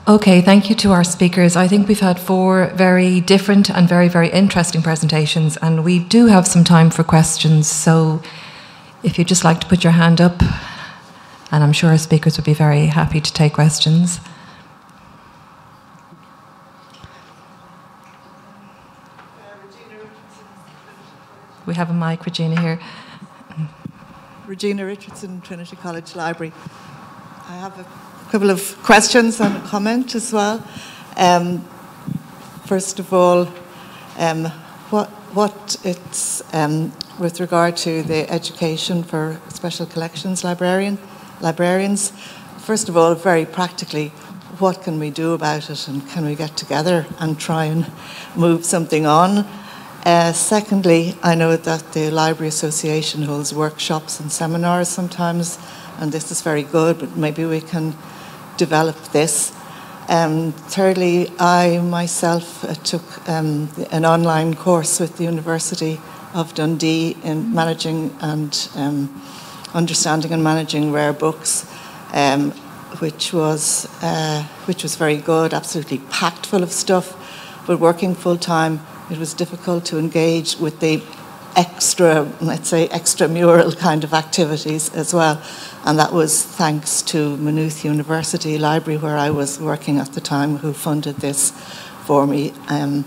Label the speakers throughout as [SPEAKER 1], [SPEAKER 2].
[SPEAKER 1] Okay, thank you to our speakers. I think we've had 4 very different and very, very interesting presentations, and we do have some time for questions. So if you'd just like to put your hand up, and I'm sure our speakers would be very happy to take questions. We have a mic, Regina, here.
[SPEAKER 2] Regina Richardson, Trinity College Library. I have a couple of questions and a comment as well. First of all, what it's with regard to the education for special collections librarians. First of all, very practically, what can we do about it, and can we get together and try and move something on? Secondly, I know that the Library Association holds workshops and seminars sometimes, and this is very good, but maybe we can develop this. Thirdly, I myself took an online course with the University of Dundee in managing and understanding and managing rare books, which was very good, absolutely packed full of stuff, but working full time, it was difficult to engage with the extra, let's say, extramural kind of activities as well. And that was thanks to Maynooth University Library, where I was working at the time, who funded this for me. And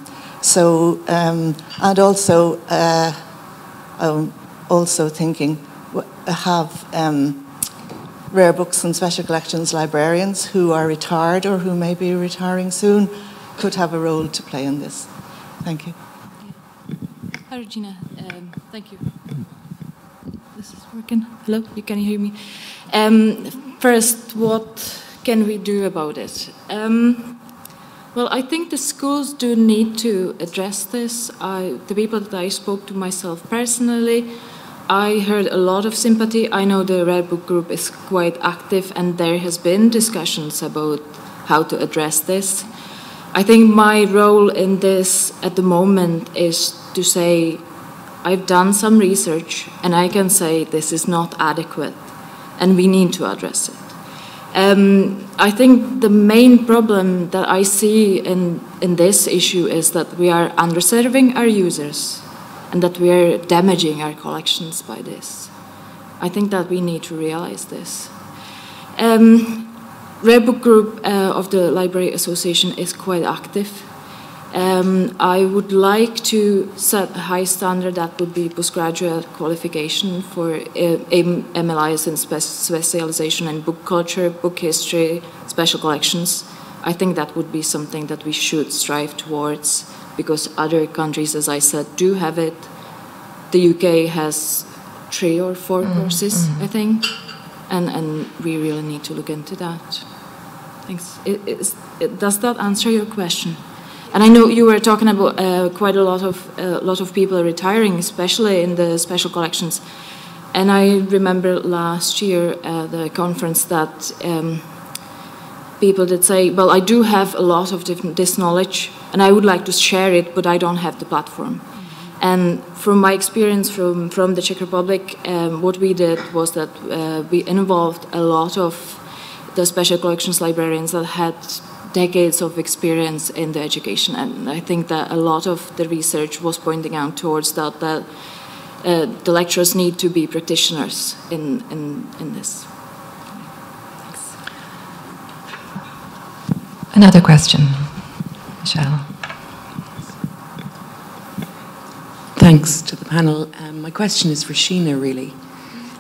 [SPEAKER 2] also thinking, have rare books and special collections librarians who are retired or who may be retiring soon could have a role to play in this. Thank you.
[SPEAKER 3] Hi, Regina. Thank you. This is working. Hello, you can hear me. First, what can we do about it? Well, I think the schools do need to address this. The people that I spoke to myself personally, I heard a lot of sympathy. I know the Rare Book Group is quite active, and there has been discussions about how to address this. I think my role in this at the moment is to say, I've done some research and I can say this is not adequate and we need to address it. I think the main problem that I see in this issue is that we are underserving our users and that we are damaging our collections by this. I think that we need to realize this. Rare Book Group of the Library Association is quite active. I would like to set a high standard that would be postgraduate qualification for MLIs in specialization in book culture, book history, special collections. I think that would be something that we should strive towards, because other countries, as I said, do have it. The UK has 3 or 4 courses, I think, and we really need to look into that. Thanks. Does that answer your question? And I know you were talking about quite a lot of people retiring, especially in the special collections. And I remember last year at the conference that people did say, well, I do have a lot of this knowledge, and I would like to share it, but I don't have the platform. And from my experience from the Czech Republic, what we did was that we involved a lot of the special collections librarians that had decades of experience in the education, and I think that a lot of the research was pointing out towards that the lecturers need to be practitioners in this. Thanks.
[SPEAKER 1] Another question, Michelle.
[SPEAKER 4] Thanks to the panel. My question is for Sheena, really.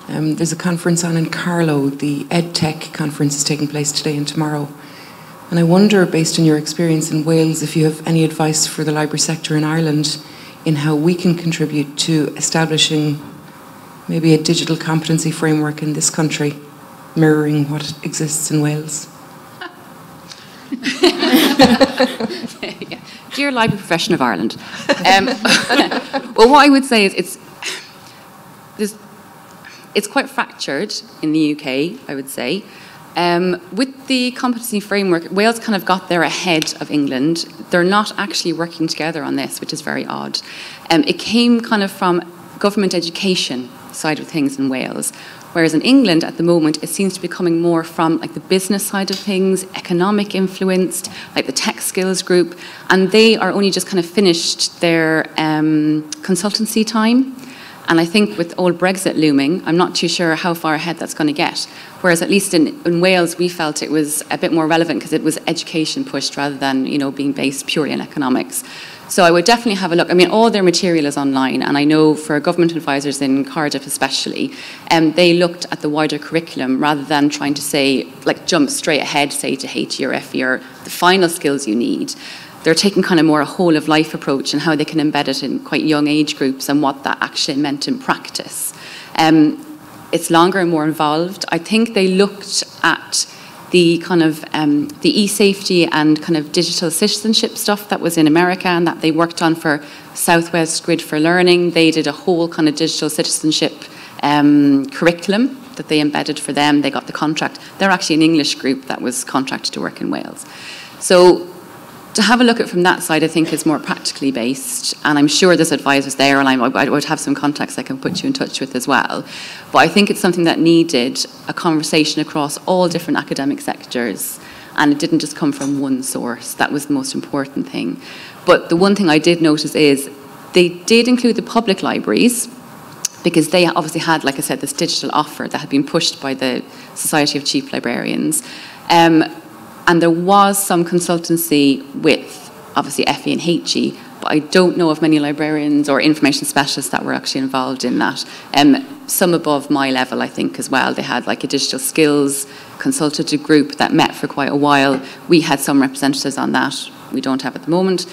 [SPEAKER 4] There's a conference on in Carlow. The EdTech conference is taking place today and tomorrow. And I wonder, based on your experience in Wales, if you have any advice for the library sector in Ireland in how we can contribute to establishing maybe a digital competency framework in this country, mirroring what exists in Wales.
[SPEAKER 5] Dear Library Profession of Ireland. Well, what I would say is it's quite fractured in the UK, I would say. With the competency framework, Wales kind of got there ahead of England. They're not actually working together on this, which is very odd. It came kind of from government education side of things in Wales. Whereas in England at the moment, it seems to be coming more from like the business side of things, economic influenced, like the tech skills group, and they are only just kind of finished their consultancy time. And I think with old Brexit looming, I'm not too sure how far ahead that's going to get. Whereas at least in Wales, we felt it was a bit more relevant because it was education pushed rather than, you know, being based purely in economics. So I would definitely have a look. I mean, all their material is online, and I know for government advisors in Cardiff especially, they looked at the wider curriculum rather than trying to say, like, jump straight ahead, say, to HE or FE or the final skills you need. They're taking kind of more a whole of life approach and how they can embed it in quite young age groups and what that actually meant in practice. It's longer and more involved. I think they looked at the kind of the e-safety and kind of digital citizenship stuff that was in America and that they worked on for Southwest Grid for Learning. They did a whole kind of digital citizenship curriculum that they embedded for them. They got the contract. They're actually an English group that was contracted to work in Wales. So to have a look at it from that side, I think is more practically based, and I'm sure there's advisors there, and I would have some contacts I can put you in touch with as well. But I think it's something that needed a conversation across all different academic sectors, and it didn't just come from one source. That was the most important thing. But the one thing I did notice is they did include the public libraries, because they obviously had, like I said, this digital offer that had been pushed by the Society of Chief Librarians. And there was some consultancy with, obviously, FE and HE, but I don't know of many librarians or information specialists that were actually involved in that. Some above my level, I think, as well. They had like a digital skills consultative group that met for quite a while. We had some representatives on that. We don't have at the moment.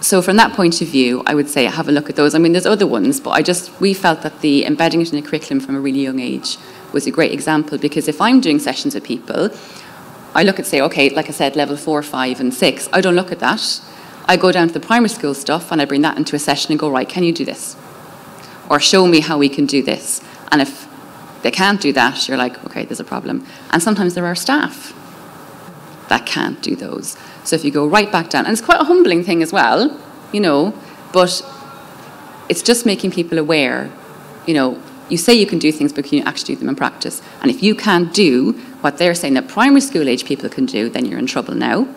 [SPEAKER 5] So from that point of view, I would say have a look at those. I mean, there's other ones, but we felt that the embedding it in a curriculum from a really young age was a great example, because if I'm doing sessions with people, I look at, say, okay, like I said, level 4, 5, and 6. I don't look at that. I go down to the primary school stuff and I bring that into a session and go, right, can you do this? Or show me how we can do this. And if they can't do that, you're like, okay, there's a problem. And sometimes there are staff that can't do those. So if you go right back down, and it's quite a humbling thing as well, you know, but it's just making people aware, you know, you say you can do things, but can you actually do them in practice? And if you can't do what they're saying that primary school age people can do, then you're in trouble now.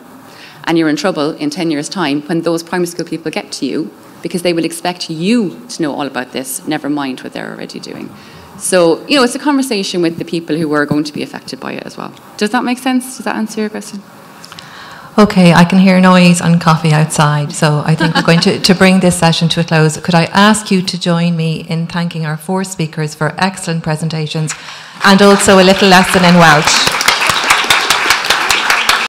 [SPEAKER 5] And you're in trouble in 10 years' time when those primary school people get to you, because they will expect you to know all about this, never mind what they're already doing. So, you know, it's a conversation with the people who are going to be affected by it as well. Does that make sense? Does that answer your question?
[SPEAKER 1] Okay, I can hear noise and coffee outside, so I think we're going to bring this session to a close. Could I ask you to join me in thanking our 4 speakers for excellent presentations and also a little lesson in Welsh?